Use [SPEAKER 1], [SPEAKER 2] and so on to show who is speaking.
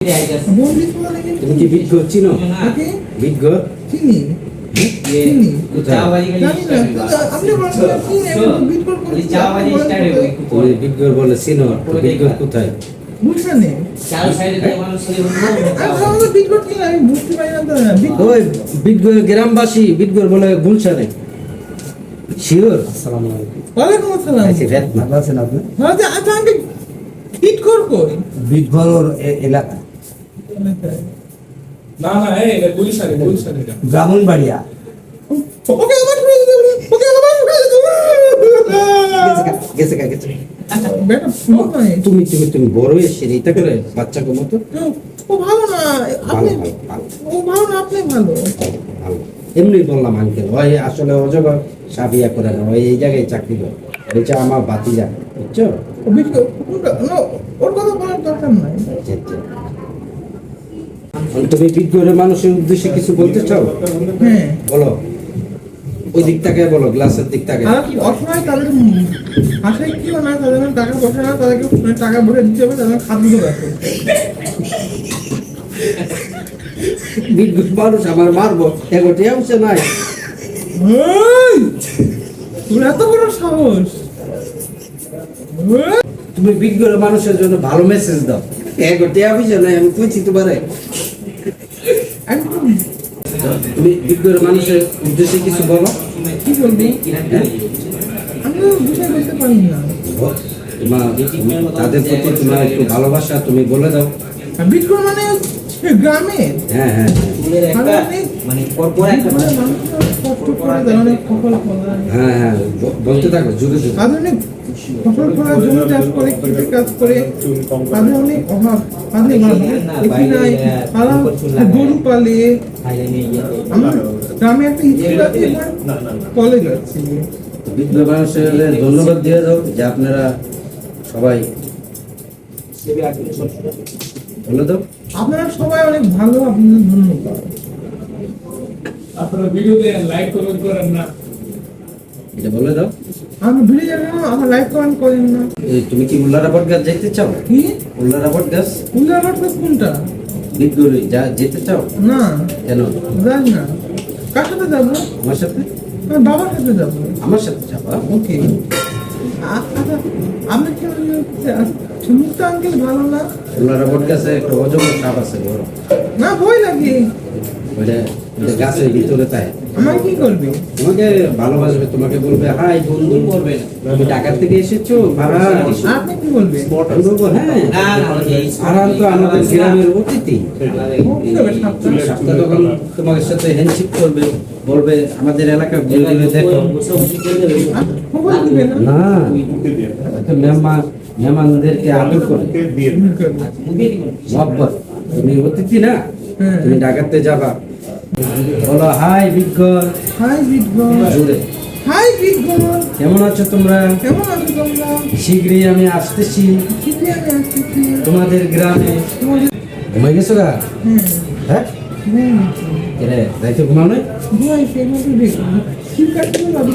[SPEAKER 1] তুমি কি বিজ্ঞ চিনো? বিজ্ঞ চিনি বিজ্ঞ বলে চিনো? বিজ্ঞ কোথায়? বিজ্ঞ গ্রামবাসী, বিজ্ঞ বলে গুলশানে। শিওর? আসসালামু আলাইকুম।
[SPEAKER 2] ওয়ালাইকুম আসসালাম।
[SPEAKER 1] ভালো আছেন আপনি?
[SPEAKER 2] বিটঘর এলাকা
[SPEAKER 3] না না এই গুলশানে গুলশানে
[SPEAKER 2] ব্রাহ্মণবাড়িয়া।
[SPEAKER 1] তুমি তুমি তুমি বড় এসে এটা করে বাচ্চাকে মতো এমনি বললাম আঙ্কেল ওই আসলে অজগর সাবিয়া করে না, ওই এই জায়গায় চাকরি করে, বলছে আমার বাতিজা, বুঝছো? তুমি বিজ্ঞানের মানুষের উদ্দেশ্যে কিছু বলতে চাও? বলো, ওই দিক থেকে বলো, গ্লাসের দিক থেকে।
[SPEAKER 2] অসহায় তাদের আশায় কি না, তাদের টাকা পয়সা না, তাদেরকে টাকা ভরে দিতে হবে, তাদের খাদ্য রাখে।
[SPEAKER 1] বিজ্ঞ মানুষ আমার মারবো এগোটি অংশে নাই।
[SPEAKER 2] তোর এত বড় সাহস!
[SPEAKER 1] তুমি বিজ্ঞ মানুষের জন্য ভালো মেসেজ দাও, এগোটি অংশে নাই। আমি কইছি তোমারে, তুমি বিজ্ঞ মানুষের উদ্দেশ্যে কিছু বলো।
[SPEAKER 2] কি বলবি? আমি বুঝাই বলতে পারি না।
[SPEAKER 1] তাদের প্রতি তোমার একটু ভালোবাসা তুমি বলে দাও।
[SPEAKER 2] বিজ্ঞ মানে গ্রামে,
[SPEAKER 1] হ্যাঁ হ্যাঁ হ্যাঁ হ্যাঁ বলতে থাকো, জুড়ে জুড়ে।
[SPEAKER 2] ফসল ফলা, জমি চাষ করে, কৃষি কাজ করে, তাদের অনেক অভাব, তাদের গরু পালে। আমার গ্রামে একটা স্কুল আছে, কলেজ আছে।
[SPEAKER 1] বৃদ্ধ মানুষের ধন্যবাদ দিয়ে দাও যে আপনারা সবাই বলে দাও।
[SPEAKER 2] আপনারা সবাই অনেক ভালো, আপনাদের ধন্যবাদ।
[SPEAKER 3] আপনারা ভিডিওতে লাইক কমেন্ট করেন না,
[SPEAKER 1] এটা বলে দাও।
[SPEAKER 2] আমি ভিডিও জানি না, আমার লাইক কমেন্ট করেন না।
[SPEAKER 1] তুমি কি উল্লারাবাদ গাছ যেতে চাও?
[SPEAKER 2] কি
[SPEAKER 1] উল্লারাবাদ গাছ?
[SPEAKER 2] উল্লারাবাদ গাছ কোনটা?
[SPEAKER 1] বিদ্যুৎ যা যেতে চাও?
[SPEAKER 2] না,
[SPEAKER 1] কেন?
[SPEAKER 2] জানি না। কার সাথে যাবো?
[SPEAKER 1] আমার সাথে?
[SPEAKER 2] আমার বাবার সাথে যাবো।
[SPEAKER 1] আমার সাথে যাবা?
[SPEAKER 2] ওকে। আচ্ছা, আপনি কি মুক্তা আঙ্কেল ভালো না?
[SPEAKER 1] উল্লারাবাদ গাছে একটা অজগর সাপ আছে বড়।
[SPEAKER 2] না, ভয় লাগে।
[SPEAKER 1] ওইটা গাছের ভিতরে তাই।
[SPEAKER 2] আমার কি করবে?
[SPEAKER 1] তোমাকে ভালোবাসবে, তোমাকে বলবে হাই বন্ধু, করবে তুমি ঢাকা থেকে এসেছো ভাড়া।
[SPEAKER 2] আপনি কি বলবেন?
[SPEAKER 1] বলবো হ্যাঁ, আরাম তো আমাদের গ্রামের অতিথি। সাপটা তখন তোমার সাথে হ্যান্ডশেক করবে, বলবে আমাদের এলাকা ঘুরে ঘুরে দেখো। না, মেহমানদেরকে আদর করে মহব্বত। তুমি অতিথি না, তুমি ঢাকাতে যাবা, বলো হাই বিজ্ঞ।
[SPEAKER 2] হাই বিজ্ঞ।
[SPEAKER 1] জুড়ে
[SPEAKER 2] হাই বিজ্ঞ।
[SPEAKER 1] কেমন আছো তোমরা?
[SPEAKER 2] কেমন আছো তোমরা?
[SPEAKER 1] শীঘ্রই আমি আসতেছি তোমাদের গ্রামে। ঘুমাই গেছো গা? হ্যাঁ, রাইতে ঘুমাও না?